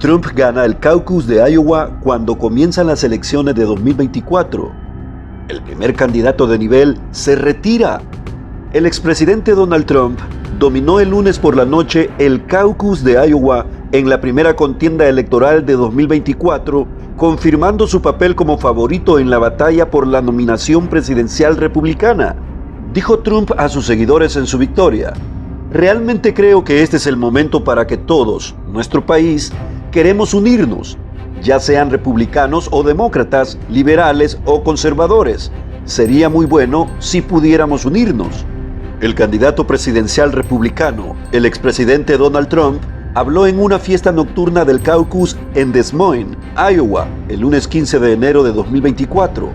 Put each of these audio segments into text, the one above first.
Trump gana el caucus de Iowa cuando comienzan las elecciones de 2024. El primer candidato de nivel se retira. El expresidente Donald Trump dominó el lunes por la noche el caucus de Iowa en la primera contienda electoral de 2024, confirmando su papel como favorito en la batalla por la nominación presidencial republicana. Dijo Trump a sus seguidores en su victoria: "Realmente creo que este es el momento para que todos, nuestro país, queremos unirnos, ya sean republicanos o demócratas, liberales o conservadores. Sería muy bueno si pudiéramos unirnos". El candidato presidencial republicano, el expresidente Donald Trump, habló en una fiesta nocturna del caucus en Des Moines, Iowa, el lunes 15 de enero de 2024.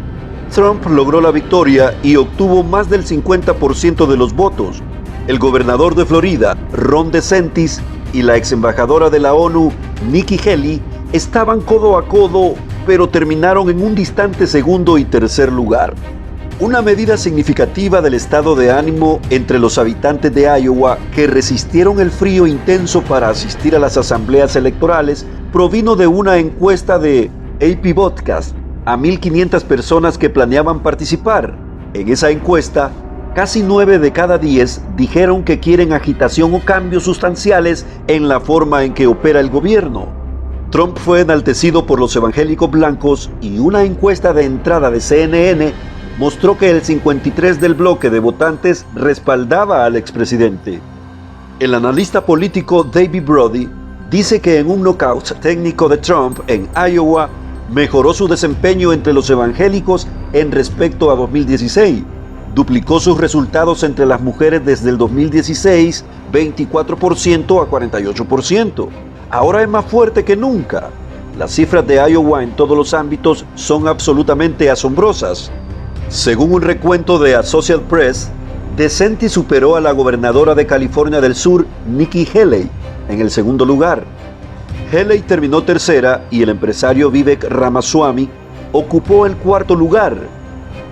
Trump logró la victoria y obtuvo más del 50% de los votos. El gobernador de Florida, Ron DeSantis, y la ex embajadora de la ONU, Nikki Haley, estaban codo a codo, pero terminaron en un distante segundo y tercer lugar. Una medida significativa del estado de ánimo entre los habitantes de Iowa que resistieron el frío intenso para asistir a las asambleas electorales provino de una encuesta de AP Podcast a 1,500 personas que planeaban participar. En esa encuesta, casi 9 de cada 10 dijeron que quieren agitación o cambios sustanciales en la forma en que opera el gobierno. Trump fue enaltecido por los evangélicos blancos y una encuesta de entrada de CNN mostró que el 53% del bloque de votantes respaldaba al expresidente. El analista político David Brody dice que en un knockout técnico de Trump en Iowa mejoró su desempeño entre los evangélicos en respecto a 2016. Duplicó sus resultados entre las mujeres desde el 2016, 24% a 48%. Ahora es más fuerte que nunca. Las cifras de Iowa en todos los ámbitos son absolutamente asombrosas. Según un recuento de Associated Press, DeSantis superó a la gobernadora de California del Sur, Nikki Haley, en el segundo lugar. Haley terminó tercera y el empresario Vivek Ramaswamy ocupó el cuarto lugar.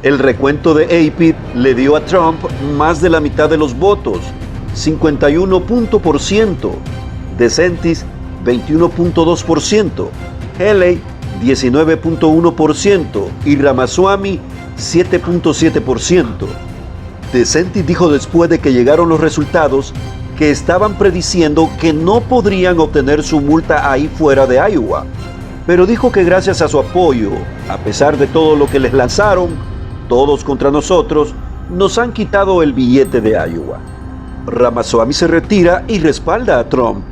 El recuento de AP le dio a Trump más de la mitad de los votos, 51%, DeSantis 21.2%, Haley 19.1% y Ramaswamy 7.7%. DeSantis dijo después de que llegaron los resultados que estaban prediciendo que no podrían obtener su multa ahí fuera de Iowa, pero dijo que gracias a su apoyo, a pesar de todo lo que les lanzaron, todos contra nosotros, nos han quitado el billete de Iowa. Ramaswamy se retira y respalda a Trump.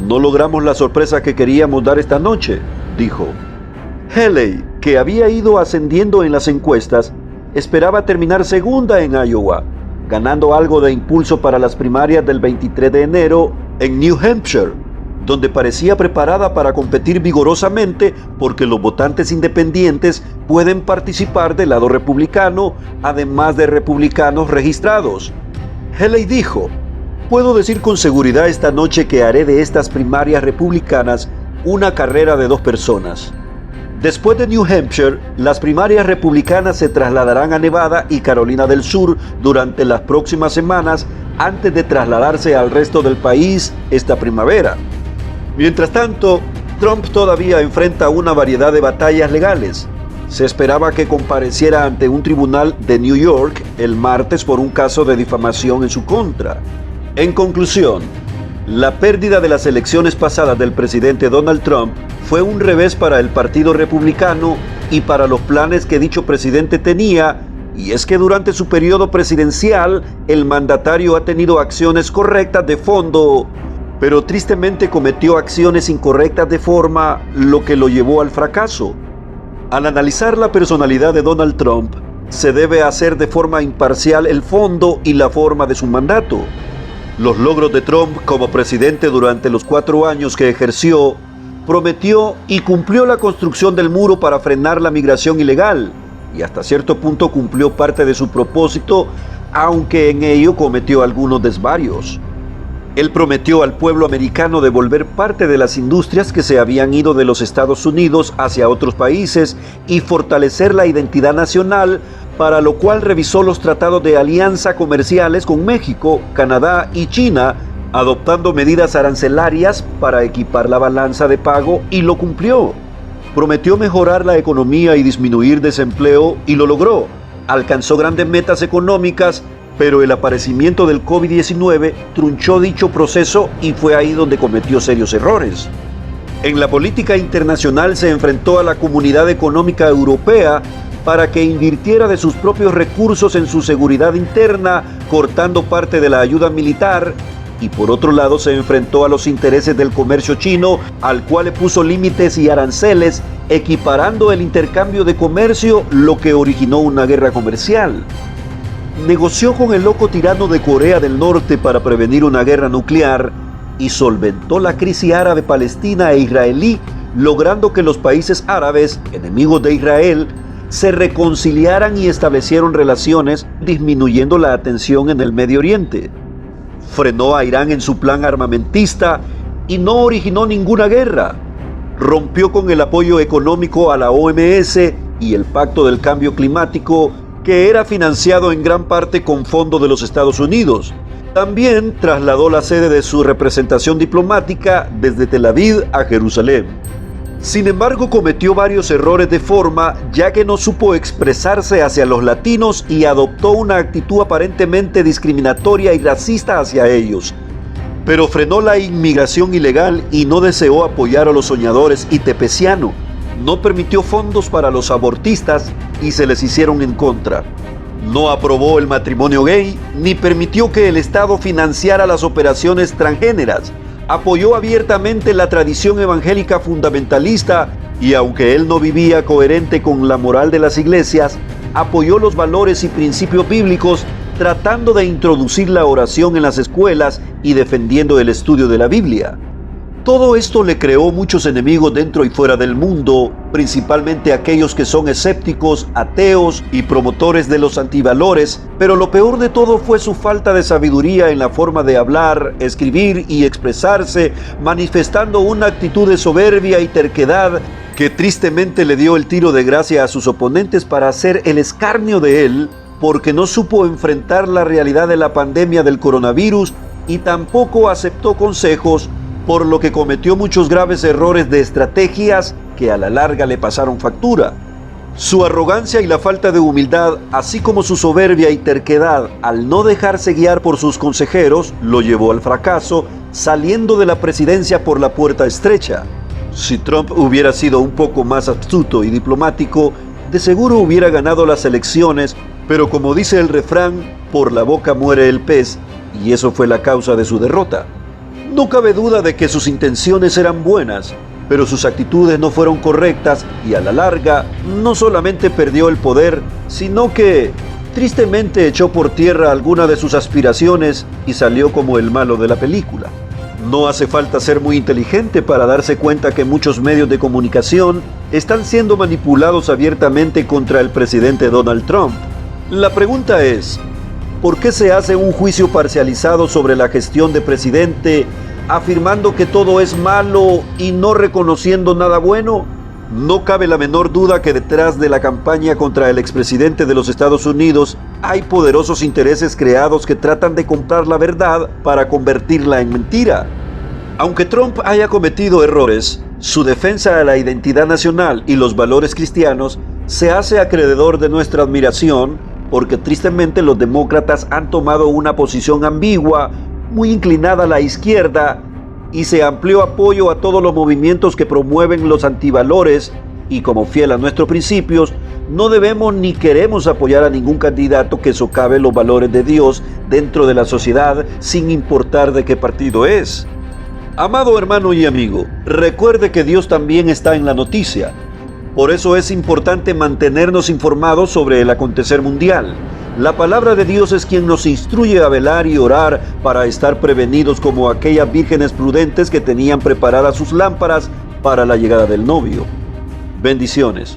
"No logramos la sorpresa que queríamos dar esta noche", dijo. Haley, que había ido ascendiendo en las encuestas, esperaba terminar segunda en Iowa, ganando algo de impulso para las primarias del 23 de enero en New Hampshire, donde parecía preparada para competir vigorosamente porque los votantes independientes pueden participar del lado republicano, además de republicanos registrados. Haley dijo: "Puedo decir con seguridad esta noche que haré de estas primarias republicanas una carrera de 2 personas. Después de New Hampshire, las primarias republicanas se trasladarán a Nevada y Carolina del Sur durante las próximas semanas antes de trasladarse al resto del país esta primavera". Mientras tanto, Trump todavía enfrenta una variedad de batallas legales. Se esperaba que compareciera ante un tribunal de New York el martes por un caso de difamación en su contra. En conclusión, la pérdida de las elecciones pasadas del presidente Donald Trump fue un revés para el Partido Republicano y para los planes que dicho presidente tenía, y es que durante su periodo presidencial el mandatario ha tenido acciones correctas de fondo, pero tristemente cometió acciones incorrectas de forma, lo que lo llevó al fracaso. Al analizar la personalidad de Donald Trump, se debe hacer de forma imparcial el fondo y la forma de su mandato. Los logros de Trump como presidente durante los 4 años que ejerció: prometió y cumplió la construcción del muro para frenar la migración ilegal, y hasta cierto punto cumplió parte de su propósito, aunque en ello cometió algunos desvarios. Él prometió al pueblo americano devolver parte de las industrias que se habían ido de los Estados Unidos hacia otros países y fortalecer la identidad nacional, para lo cual revisó los tratados de alianza comerciales con México, Canadá y China, adoptando medidas arancelarias para equipar la balanza de pago, y lo cumplió. Prometió mejorar la economía y disminuir desempleo, y lo logró. Alcanzó grandes metas económicas, pero el aparecimiento del COVID-19 trunchó dicho proceso y fue ahí donde cometió serios errores. En la política internacional se enfrentó a la Comunidad Económica Europea para que invirtiera de sus propios recursos en su seguridad interna, cortando parte de la ayuda militar, y por otro lado se enfrentó a los intereses del comercio chino, al cual le puso límites y aranceles, equiparando el intercambio de comercio, lo que originó una guerra comercial. Negoció con el loco tirano de Corea del Norte para prevenir una guerra nuclear y solventó la crisis árabe-palestina e israelí, logrando que los países árabes, enemigos de Israel, se reconciliaran y establecieron relaciones, disminuyendo la tensión en el Medio Oriente. Frenó a Irán en su plan armamentista y no originó ninguna guerra. Rompió con el apoyo económico a la OMS y el Pacto del Cambio Climático, que era financiado en gran parte con fondos de los Estados Unidos. También trasladó la sede de su representación diplomática desde Tel Aviv a Jerusalén. Sin embargo, cometió varios errores de forma, ya que no supo expresarse hacia los latinos y adoptó una actitud aparentemente discriminatoria y racista hacia ellos. Pero frenó la inmigración ilegal y no deseó apoyar a los soñadores y tepeciano. No permitió fondos para los abortistas y se les hicieron en contra. No aprobó el matrimonio gay ni permitió que el Estado financiara las operaciones transgéneras. Apoyó abiertamente la tradición evangélica fundamentalista y, aunque él no vivía coherente con la moral de las iglesias, apoyó los valores y principios bíblicos, tratando de introducir la oración en las escuelas y defendiendo el estudio de la Biblia. Todo esto le creó muchos enemigos dentro y fuera del mundo, principalmente aquellos que son escépticos, ateos y promotores de los antivalores, pero lo peor de todo fue su falta de sabiduría en la forma de hablar, escribir y expresarse, manifestando una actitud de soberbia y terquedad que tristemente le dio el tiro de gracia a sus oponentes para hacer el escarnio de él, porque no supo enfrentar la realidad de la pandemia del coronavirus y tampoco aceptó consejos, por lo que cometió muchos graves errores de estrategias que a la larga le pasaron factura. Su arrogancia y la falta de humildad, así como su soberbia y terquedad al no dejarse guiar por sus consejeros, lo llevó al fracaso, saliendo de la presidencia por la puerta estrecha. Si Trump hubiera sido un poco más astuto y diplomático, de seguro hubiera ganado las elecciones, pero como dice el refrán, por la boca muere el pez, y eso fue la causa de su derrota. No cabe duda de que sus intenciones eran buenas, pero sus actitudes no fueron correctas y a la larga no solamente perdió el poder, sino que tristemente echó por tierra alguna de sus aspiraciones y salió como el malo de la película. No hace falta ser muy inteligente para darse cuenta que muchos medios de comunicación están siendo manipulados abiertamente contra el presidente Donald Trump. La pregunta es, ¿por qué se hace un juicio parcializado sobre la gestión de presidente, afirmando que todo es malo y no reconociendo nada bueno? No cabe la menor duda que detrás de la campaña contra el expresidente de los Estados Unidos hay poderosos intereses creados que tratan de comprar la verdad para convertirla en mentira. Aunque Trump haya cometido errores, su defensa a la identidad nacional y los valores cristianos se hace acreedor de nuestra admiración, porque tristemente los demócratas han tomado una posición ambigua, muy inclinada a la izquierda, y se amplió apoyo a todos los movimientos que promueven los antivalores, y como fiel a nuestros principios, no debemos ni queremos apoyar a ningún candidato que socave los valores de Dios dentro de la sociedad, sin importar de qué partido es. Amado hermano y amigo, recuerde que Dios también está en la noticia. Por eso es importante mantenernos informados sobre el acontecer mundial. La palabra de Dios es quien nos instruye a velar y orar para estar prevenidos como aquellas vírgenes prudentes que tenían preparadas sus lámparas para la llegada del novio. Bendiciones.